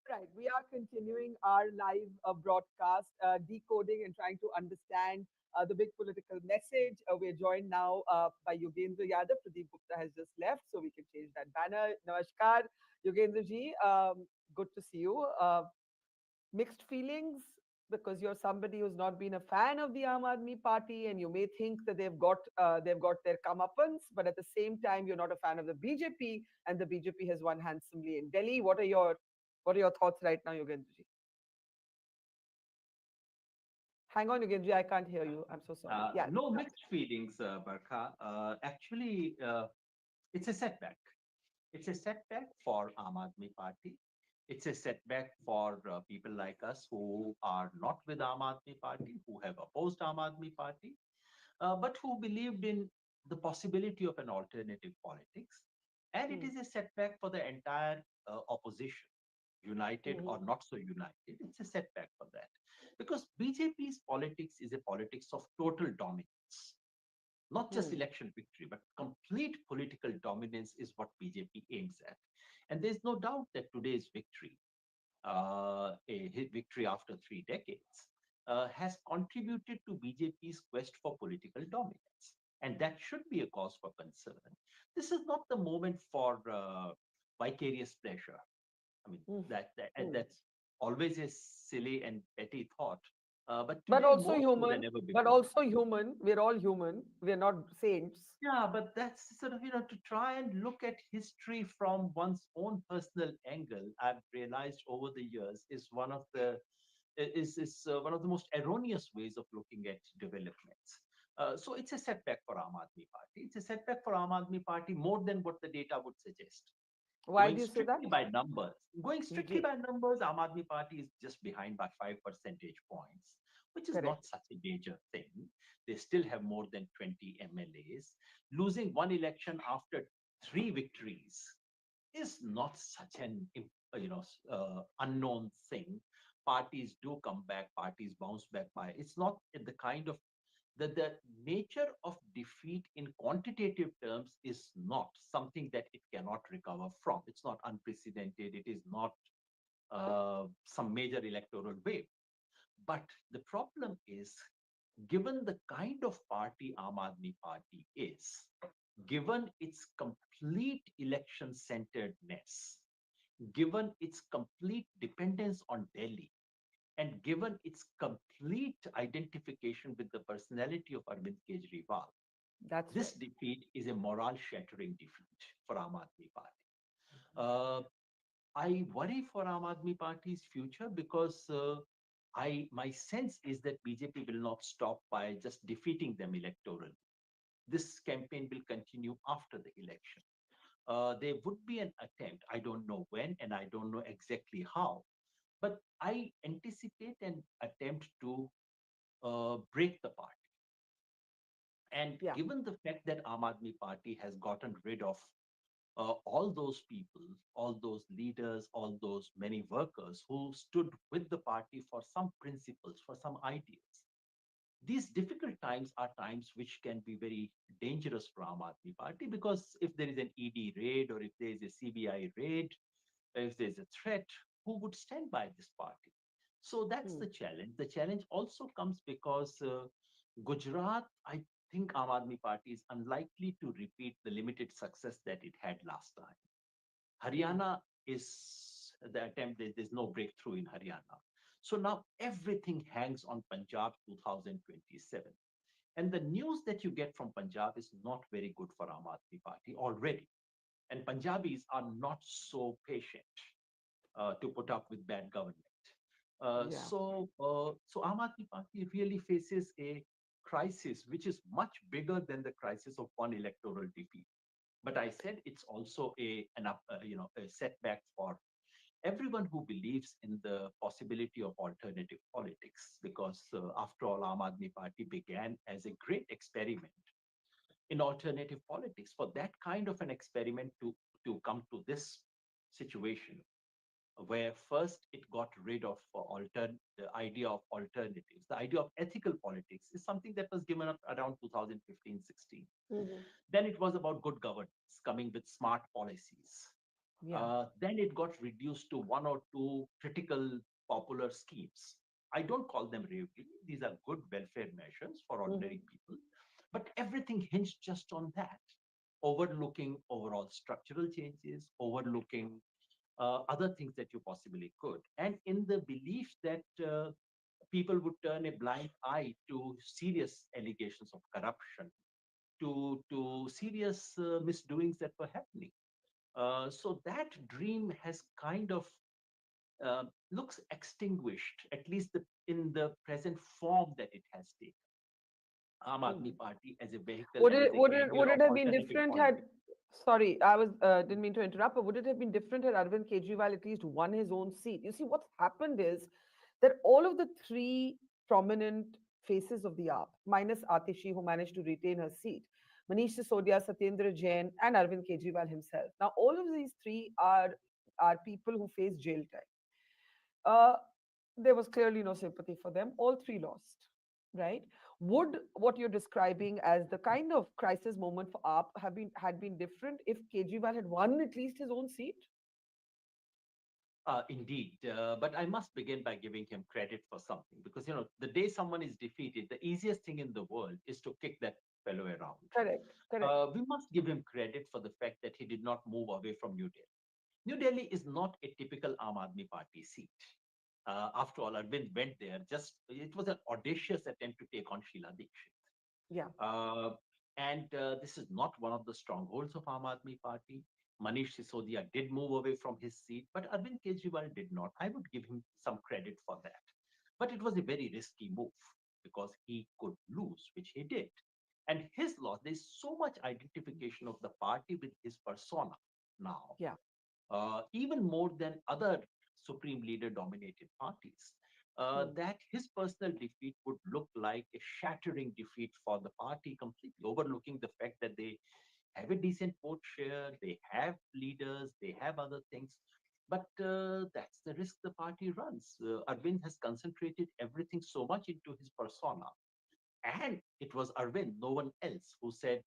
Right. We are continuing our live broadcast, decoding and trying to understand the big political message. We're joined now by Yogendra Yadav. Pradeep Gupta has just left, so we can change that banner. Namaskar, Yogendra ji. Good to see you. Mixed feelings because you're somebody who's not been a fan of the Aam Aadmi Party, and you may think that they've got their comeuppance, but at the same time, you're not a fan of the BJP, and the BJP has won handsomely in Delhi. What are your thoughts right now, Yogendra ji? Hang on, Yogendra ji, I can't hear you. I'm so sorry. Yeah. No mixed feelings, Barkha. Actually, it's a setback. It's a setback for Aam Aadmi Party. It's a setback for people like us who are not with Aam Aadmi Party, who have opposed Aam Aadmi Party, but who believed in the possibility of an alternative politics. And it Hmm. is a setback for the entire opposition, united or Hmm. not so united. It's a setback for that. Because BJP's politics is a politics of total dominance. Not just Hmm. election victory, but complete political dominance is what BJP aims at. And there's no doubt that today's victory, victory after 3 decades, has contributed to BJP's quest for political dominance. And that should be a cause for concern. This is not the moment for vicarious pleasure. I mean, Hmm. and Hmm. that's always a silly and petty thought. But But today, also more so than human. ever But before. also human. We're all human. We're not saints. Yeah, but that's sort of, to try and look at history from one's own personal angle, I've realized over the years is one of the most erroneous ways of looking at developments. So it's a setback for Aam Aadmi Party. It's a setback for Aam Aadmi Party more than what the data would suggest. Why Going do you say that? strictly by numbers, going strictly Ji. by numbers, Aam Aadmi Party is just behind by 5 percentage points, which is Correct. not such a major thing. They still have more than 20 MLAs. Losing one election after three victories is not such an unknown thing. Parties do come back, parties bounce back by. It's not the kind of the nature of defeat in quantitative terms is not something that it cannot recover from. It's not unprecedented. It is not some major electoral wave. But the problem is, given the kind of party Aam Aadmi Party is, given its complete election centeredness, given its complete dependence on Delhi, and given its complete identification with the personality of Arvind Kejriwal, That's this right. defeat is a moral shattering defeat for Aam Aadmi Party. Uh, I worry for Aam Aadmi Party's future because my sense is that BJP will not stop by just defeating them electorally. This campaign will continue after the election. There would be an attempt, I don't know when and I don't know exactly how, but I anticipate an attempt to break the party. And Yeah. given the fact that Aam Aadmi Party has gotten rid of all those people, all those leaders, all those many workers who stood with the party for some principles, for some ideas, these difficult times are times which can be very dangerous for Aam Aadmi Party because if there is an ED raid or if there is a CBI raid, if there's a threat, who would stand by this party? So that's Hmm. the challenge. The challenge also comes because Gujarat, I think Aam Aadmi Party is unlikely to repeat the limited success that it had last time. Hmm. Haryana is the attempt, there's no breakthrough in Haryana. So now everything hangs on Punjab 2027. And the news that you get from Punjab is not very good for Aam Aadmi Party already. And Punjabis are not so patient to put up with bad government. Yeah. So Aam Aadmi Party really faces a crisis which is much bigger than the crisis of one electoral defeat. But I said it's also a setback for everyone who believes in the possibility of alternative politics, because after all, Aam Aadmi Party began as a great experiment in alternative politics. For that kind of an experiment to come to this situation, where first it got rid of the idea of alternatives, the idea of ethical politics is something that was given up around 2015-16. Hmm. Then it was about good governance, coming with smart policies. Yeah. Then it got reduced to one or two critical popular schemes. I don't call them really. These are good welfare measures for Hmm. ordinary people. But everything hinged just on that, overlooking overall structural changes, overlooking other things that you possibly could. And in the belief that people would turn a blind eye to serious allegations of corruption, to serious misdoings that were happening. So that dream has kind of looks extinguished, at least in the present form that it has taken. Aam Aadmi Hmm. Party as a vehicle and as a carrier Would it of have been alternative different had, politics. sorry, I was didn't mean to interrupt, but would it have been different had Arvind Kejriwal at least won his own seat? You see, what's happened is that all of the three prominent faces of the AAP, minus Atishi, who managed to retain her seat, Manish Sisodia, Satyendra Jain, and Arvind Kejriwal himself. Now, all of these three are people who face jail time. Uh, there was clearly no sympathy for them. All three lost, right? Would what you're describing as the kind of crisis moment for AAP have been had been different if Kejriwal had won at least his own seat? Indeed, but I must begin by giving him credit for something because the day someone is defeated, the easiest thing in the world is to kick that fellow around. Correct, correct. We must give him credit for the fact that he did not move away from New Delhi. New Delhi is not a typical Aam Aadmi Party seat. After all, Arvind went there. Just it was an audacious attempt to take on Sheila Dikshit. Yeah. Uh, and this is not one of the strongholds of Aam Aadmi Party. Manish Sisodia did move away from his seat, but Arvind Kejriwal did not. I would give him some credit for that. But it was a very risky move because he could lose, which he did. And his loss, there's so much identification of the party with his persona now, Yeah. even more than other supreme leader dominated parties. Hmm. That his personal defeat would look like a shattering defeat for the party, completely overlooking the fact that they have a decent vote share, they have leaders, they have other things. But that's the risk the party runs. Arvind has concentrated everything so much into his persona. And it was Arvind, no one else, who said,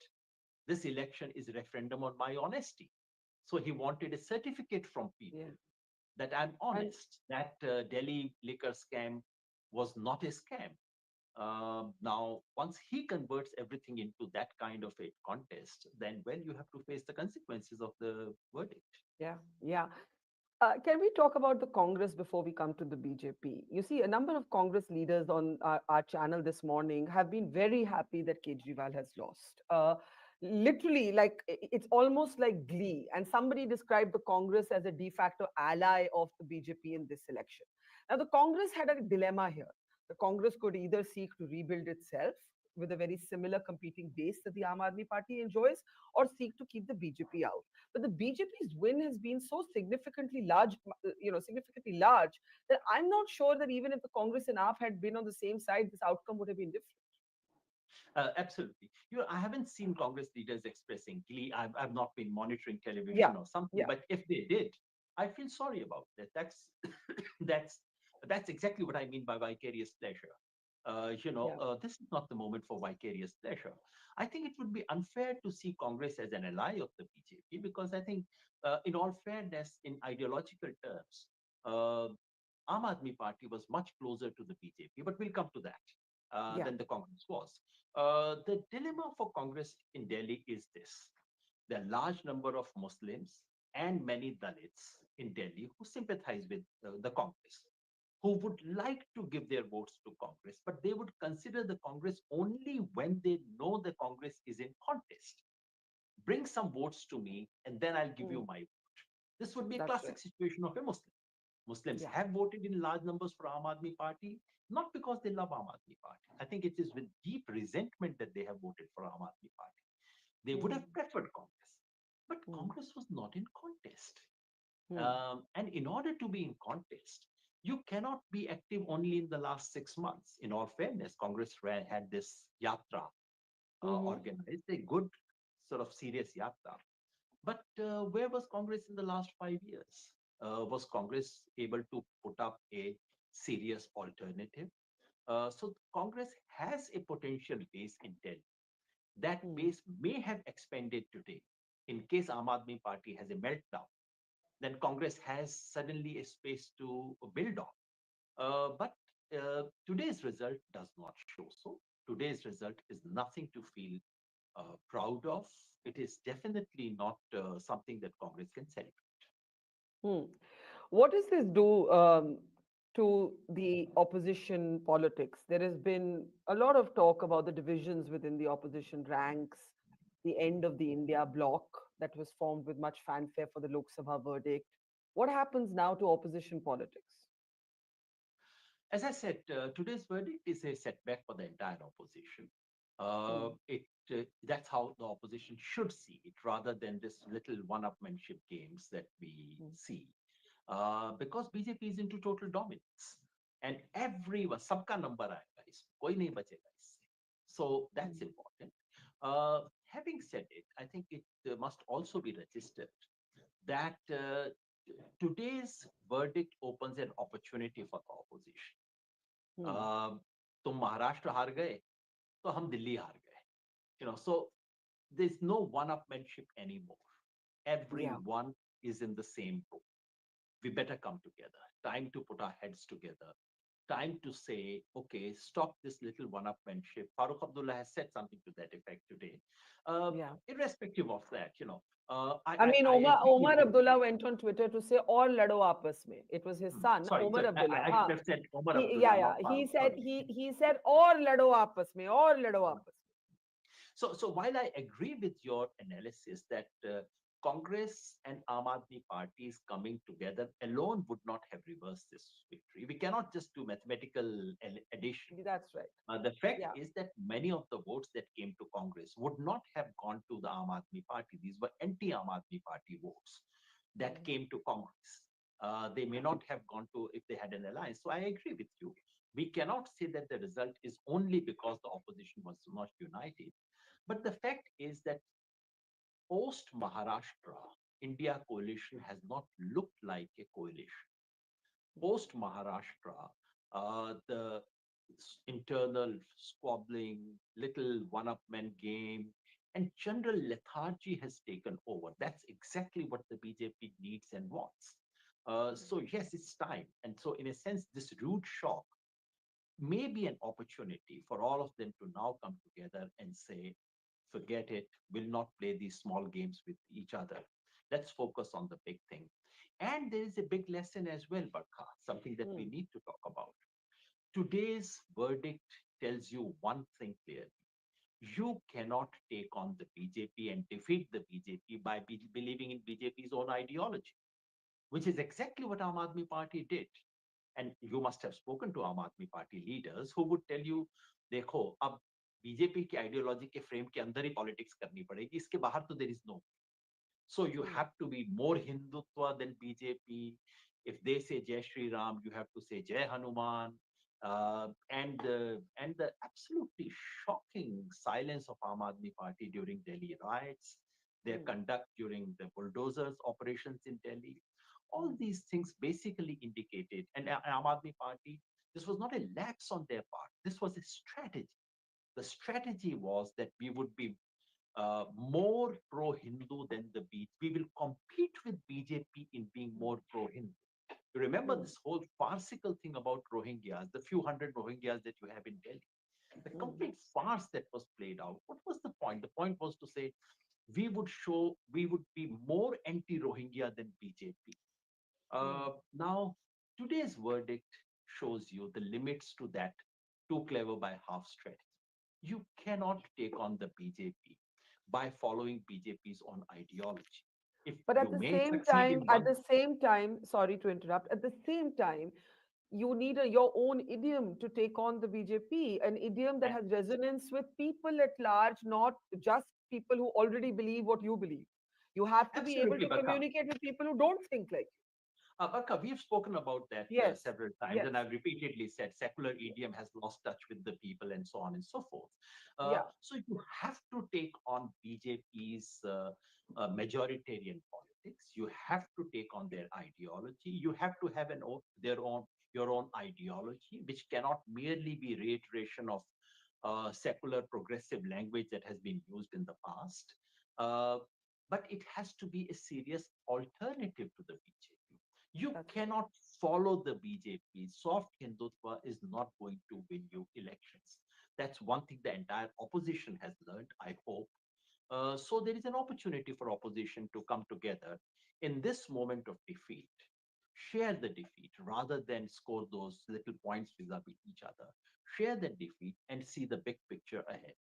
this election is a referendum on my honesty. So he wanted a certificate from Yeah. people that I'm And honest, that Delhi liquor scam was not a scam. Now, once he converts everything into that kind of a contest, then, well, you have to face the consequences of the verdict. yeah, yeah. Can we talk about the Congress before we come to the BJP? You see, a number of Congress leaders on our channel this morning have been very happy that Kejriwal has lost. Literally, like it's almost like glee. And somebody described the Congress as a de facto ally of the BJP in this election. Now, the Congress had a dilemma here. The Congress could either seek to rebuild itself with a very similar competing base that the Aam Aadmi Party enjoys, or seek to keep the BJP out. But the BJP's win has been so significantly large, significantly large that I'm not sure that even if the Congress and AAP had been on the same side, this outcome would have been different. Absolutely. I haven't seen Congress leaders expressing glee. I've not been monitoring Yeah, television or something, yeah, but if they did, I feel sorry about that. That's that's exactly what I mean by vicarious pleasure. yeah, This is not the moment for vicarious pleasure. I think it would be unfair to see Congress as an ally of the BJP because I think, in all fairness, in ideological terms, uh, Aam Aadmi Party was much closer to the BJP, but we'll come to that yeah. than the Congress was. The dilemma for Congress in Delhi is this: there are large number of Muslims and many Dalits in Delhi who sympathize with the Congress, who would like to give their votes to Congress, but they would consider the Congress only when they know the Congress is in contest. Bring some votes to me, and then I'll give you Mm, my vote. This would be a that's classic right. situation of a Muslim. Muslims Yeah, have voted in large numbers for Aam Aadmi Party, not because they love Aam Aadmi Party. I think it is with deep resentment that they have voted for Aam Aadmi Party. They would mm, have preferred Congress. But mm, Congress was not in contest. mm, And in order to be in contest, you cannot be active only in the last 6 months. In all fairness, Congress had this yatra mm-hmm, organized, a good sort of serious yatra. But where was Congress in the last 5 years? Was Congress able to put up a serious alternative? So Congress has a potential base in Delhi. That mm, base may have expanded today in case Aam Aadmi Party has a meltdown. then Congress has suddenly a space to build on. But today's result does not show so. Today's result is nothing to feel proud of. It is definitely not something that Congress can celebrate. Hmm. What does this do to the opposition politics? There has been a lot of talk about the divisions within the opposition ranks, the end of the India bloc that was formed with much fanfare for the Lok Sabha verdict. What happens now to opposition politics? As I said, today's verdict is a setback for the entire opposition. Hmm. It That's how the opposition should see it, rather than this little one-upmanship games that we Hmm. see. Because BJP is into total dominance, and everyone, सबका number आएगा इसमें, कोई नहीं बचेगा इससे. So that's Hmm. important. Having said it, I think it must also be registered that today's verdict opens an opportunity for the opposition. Hmm. uh, तुम महाराष्ट्र हार गए तो हम दिल्ली हार गए. So there's no one-upmanship anymore. Yeah. Everyone is in the same boat. We better come together. Time to put our heads together. Time to say, okay, stop this little one-upmanship. Farooq Abdullah has said something to that effect today. Yeah. Irrespective of that, I mean, I agree with Omar you. Abdullah went on Twitter to say, "Or lado aapas mein." It was his son, Sorry, Omar sorry. Abdullah. I should Huh. have said Omar Yeah, Abdullah, yeah. not Farooq. Sorry. He said, "Or lado aapas mein, or lado aapas So while I agree with your analysis that Congress and Aam Aadmi parties coming together alone would not have reversed this victory. We cannot just do mathematical addition. mein." That's right. The fact Yeah. is that many of the votes that came to Congress would not have gone to the Aam Aadmi party. These were anti-Aam Aadmi party votes that Hmm. came to Congress. They may not have gone to if they had an alliance. So I agree with you. We cannot say that the result is only because the opposition was not united. But the fact is that post Maharashtra, India coalition has not looked like a coalition. Post Maharashtra, the internal squabbling, little one up men game, and general lethargy has taken over. That's exactly what the BJP needs and wants. So, yes, it's time. And so, in a sense, this rude shock may be an opportunity for all of them to now come together and say, forget it, we'll not play these small games with each other. Let's focus on the big thing. And there is a big lesson as well, Barkha, something that we Hmm. need to talk about. Today's verdict tells you one thing clearly. You cannot take on the BJP and defeat the BJP by believing in BJP's own ideology, which is exactly what Aam Aadmi Party did. And you must have spoken to Aam Aadmi Party leaders who would tell you, देखो अब BJP की ideology के frame के अंदर ही politics करनी पड़ेगी, इसके बाहर तो there is no. So you Hmm. have to be more Hindutva than BJP. If they say Jai Shri Ram, you have to say Jai Hanuman. And the absolutely shocking silence of Aam Aadmi Party during Delhi riots, their Hmm. conduct during the bulldozers operations in Delhi, all Hmm. these things basically indicated, and Aam Aadmi Party, this was not a lapse on their part. This was a strategy. The strategy was that we would be more pro-Hindu than the BJP. We will compete with BJP in being more pro-Hindu. You remember Hmm. this whole farcical thing about Rohingyas, the few hundred Rohingyas that you have in Delhi, the Hmm. complete farce that was played out. What was the point? The point was to say we would be more anti-Rohingya than BJP. Hmm. Now, today's verdict shows you the limits to that too clever by half strategy. You cannot take on the BJP by following BJP's own ideology. If But you may succeed in at one, the same time, sorry to interrupt, at the same time, you need your own idiom to take on the BJP, an idiom that and has resonance with people at large, not just people who already believe what you believe. You have to be able absolutely, to Barkha. communicate with people who don't think like Barkha, we've spoken about that you. Yes, several times, yes, and I've repeatedly said secular idiom has lost touch with the people and so on and so forth. yeah. So you have to take on BJP's majoritarian politics. You have to take on their ideology. You have to have their own your own ideology, which cannot merely be reiteration of secular progressive language that has been used in the past. Uh, but it has to be a serious alternative to the BJP. You That's right. cannot follow the BJP. Soft Hindutva is not going to win you elections. That's one thing the entire opposition has learned, I hope. So there is an opportunity for opposition to come together in this moment of defeat, share the defeat rather than score those little points vis-a-vis each other. Share the defeat and see the big picture ahead.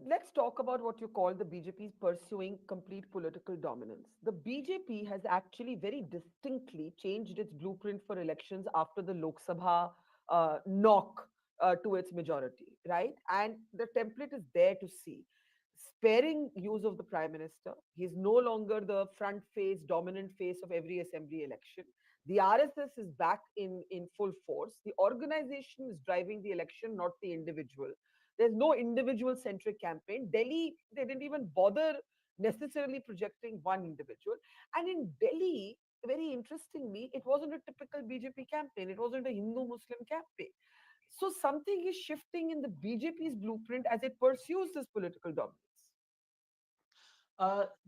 Let's talk about what you call the BJP's pursuing complete political dominance. The BJP has actually very distinctly changed its blueprint for elections after the Lok Sabha knock to its majority, right? And the template is there to see. Sparing use of the prime minister. He is no longer the front face, dominant face of every assembly election. The RSS is back in full force. The organization is driving the election, not the individual. There's no individual centric campaign. Delhi, they didn't even bother necessarily projecting one individual. And in Delhi, very interestingly, it wasn't a typical BJP campaign. It wasn't a Hindu Muslim campaign. So something is shifting in the BJP's blueprint as it pursues this political dominance.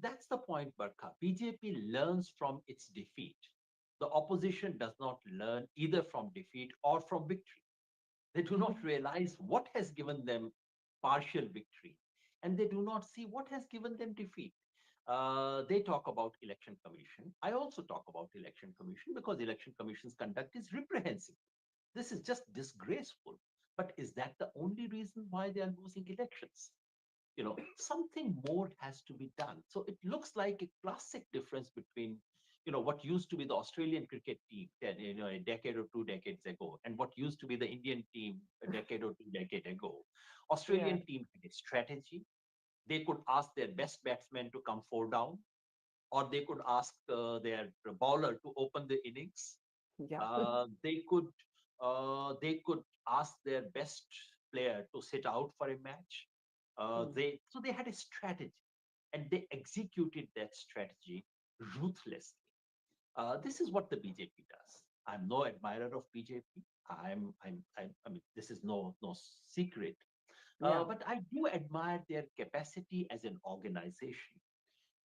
That's the point, Barkha. BJP learns from its defeat. The opposition does not learn either from defeat or from victory. They do not realize what has given them partial victory, and they do not see what has given them defeat. They talk about election commission. I also talk about election commission because election commission's conduct is reprehensible. This is just disgraceful. But is that the only reason why they are losing elections? Something more has to be done. So it looks like a classic difference between what used to be the Australian cricket team a decade or 2 decades ago, and what used to be the Indian team a decade or 2 decades ago. Yeah, Australian team had a strategy. They could ask their best batsmen to come four down, or they could ask their bowler to open the innings. yeah. They could ask their best player to sit out for a match. Hmm. They had a strategy, and they executed that strategy ruthlessly. This is what the BJP does. I'm no admirer of BJP. I mean, this is no secret. Yeah. But I do admire their capacity as an organization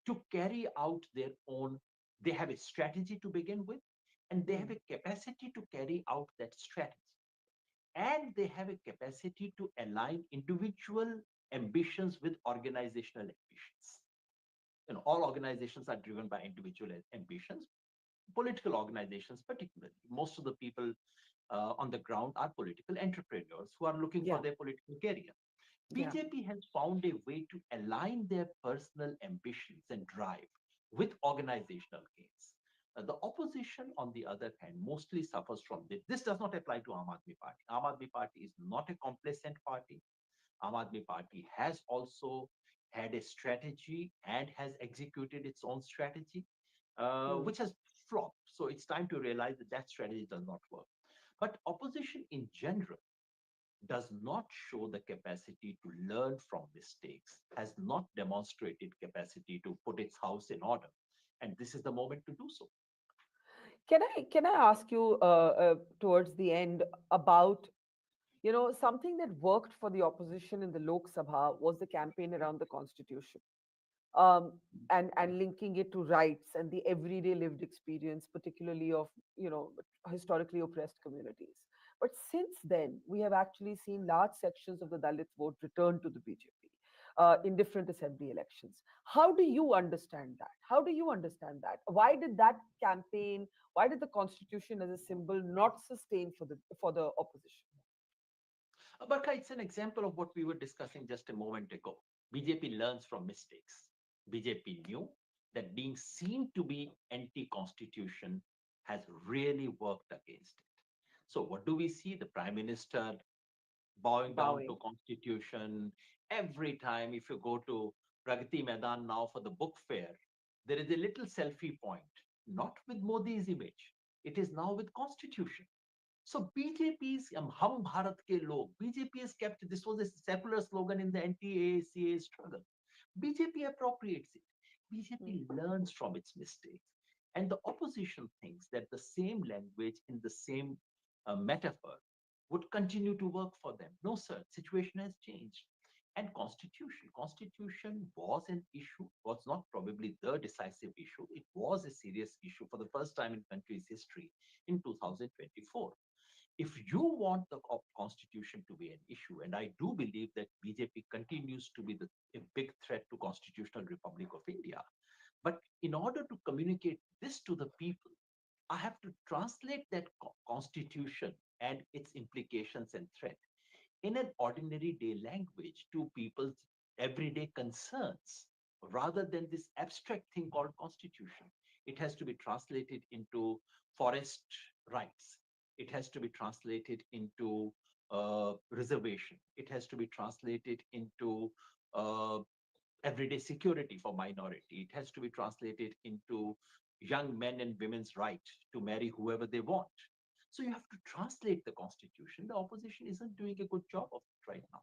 to carry out their own. They have a strategy to begin with, and they have Hmm. a capacity to carry out that strategy. And they have a capacity to align individual ambitions with organizational ambitions. All organizations are driven by individual ambitions, political organizations particularly. Most of the people on the ground are political entrepreneurs who are looking for Yeah. their political career. Yeah. BJP has found a way to align their personal ambitions and drive with organizational gains. The opposition, on the other hand, mostly suffers from this. This does not apply to Aam Aadmi Party. Aam Aadmi Party is not a complacent party. Aam Aadmi Party has also had a strategy and has executed its own strategy, Hmm. which has flopped. So it's time to realize that that strategy does not work. But opposition in general does not show the capacity to learn from mistakes, has not demonstrated capacity to put its house in order. And this is the moment to do so. Can I ask you towards the end about something that worked for the opposition in the Lok Sabha was the campaign around the constitution, um, and linking it to rights and the everyday lived experience, particularly of historically oppressed communities. But since then, we have actually seen large sections of the Dalit vote return to the BJP in different assembly elections. How do you understand that? How do you understand that? Why did that campaign? Why did the constitution as a symbol not sustain for the opposition? Barkha, it's an example of what we were discussing just a moment ago. BJP learns from mistakes. BJP knew that being seen to be anti-constitution has really worked against it. So what do we see? The Prime Minister bowing down Bowing. to constitution. Every time if you go to Pragati Maidan now for the book fair, there is a little selfie point, not with Modi's image. It is now with constitution. So BJP's Hum Bharat ke log, BJP has kept, this was a secular slogan in the anti-AACA struggle. BJP appropriates it. Hmm. BJP learns from its mistakes. And the opposition thinks that the same language in the same metaphor would continue to work for them. No, sir, situation has changed. And constitution was an issue, was not probably the decisive issue. It was a serious issue for the first time in country's history in 2024. If you want the constitution to be an issue, and I do believe that BJP continues to be a big threat to constitutional republic of India, but in order to communicate this to the people, I have to translate that constitution and its implications and threat in an ordinary day language to people's everyday concerns rather than this abstract thing called constitution. It has to be translated into forest rights. It has to be translated into reservation. It has to be translated into uh, everyday security for minority. It has to be translated into young men and women's right to marry whoever they want. So you have to translate the constitution. The opposition isn't doing a good job of it right now.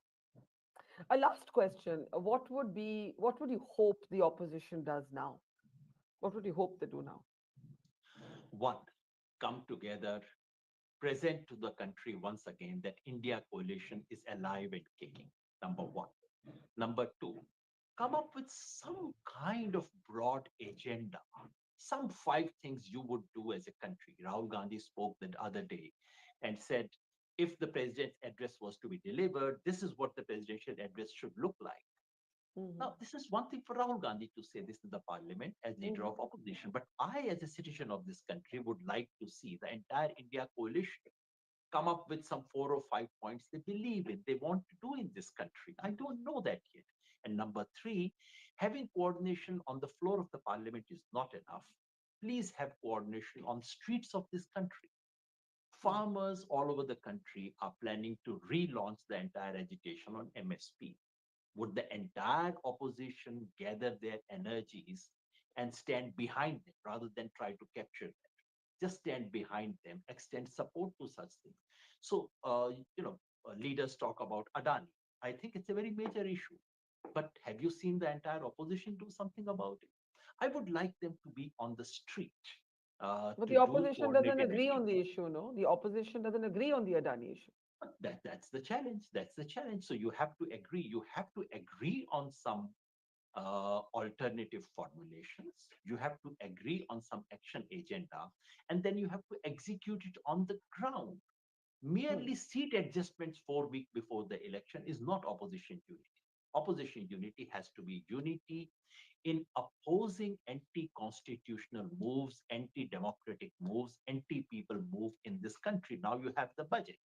A last question. What would you hope the opposition does now? What would you hope they do now? One, come together, present to the country once again that India coalition is alive and kicking. Number one. Number two, come up with some kind of broad agenda, some five things you would do as a country. Rahul Gandhi spoke the other day and said, if the president's address was to be delivered, this is what the presidential address should look like. Hmm. Now, this is one thing for Rahul Gandhi to say this in the parliament as leader Hmm. of opposition. But I, as a citizen of this country, would like to see the entire India coalition come up with some 4 or 5 points they believe in, they want to do in this country. I don't know that yet. And number three, having coordination on the floor of the parliament is not enough. Please have coordination on streets of this country. Farmers all over the country are planning to relaunch the entire agitation on MSP. Would the entire opposition gather their energies and stand behind them rather than try to capture them? Just stand behind them, extend support to such things. So, leaders talk about Adani. I think it's a very major issue. But have you seen the entire opposition do something about it? I would like them to be on the street But to the do opposition doesn't coordinated agree on action. the issue, no? The opposition doesn't agree on the Adani issue. That's the challenge. That's the challenge. So you have to agree. You have to agree on some alternative formulations. You have to agree on some action agenda, and then you have to execute it on the ground. Hmm. Merely seat adjustments 4 weeks before the election is not opposition unity. Opposition unity has to be unity in opposing anti-constitutional moves, anti-democratic moves, anti-people move in this country. Now you have the budget.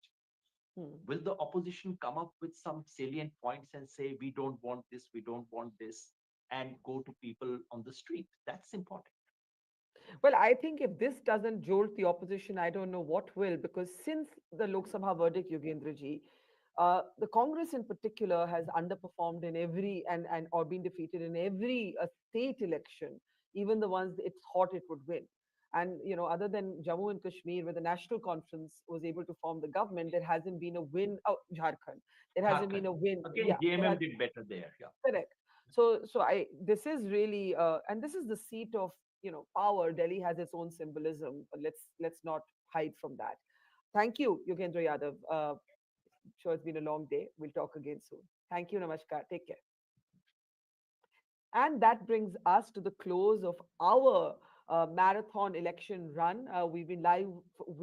Hmm. Will the opposition come up with some salient points and say, we don't want this, we don't want this, and go to people on the street? That's important. Well, I think if this doesn't jolt the opposition, I don't know what will, because since the Lok Sabha verdict, Yogendra ji, the Congress in particular has underperformed in every and or been defeated in every state election, even the ones it thought it would win. And other than Jammu and Kashmir, where the National Conference was able to form the government, there hasn't been a win. Oh, Jharkhand, there hasn't been Jharkhand. a win. Again, Yeah, there has JMM did better there. Yeah. correct. So I this is really and this is the seat of power. Delhi has its own symbolism. But let's not hide from that. Thank you, Yogendra Yadav. Sure, it's been a long day. We'll talk again soon. Thank you. Namaskar. Take care. And that brings us to the close of our marathon election run. We've been live with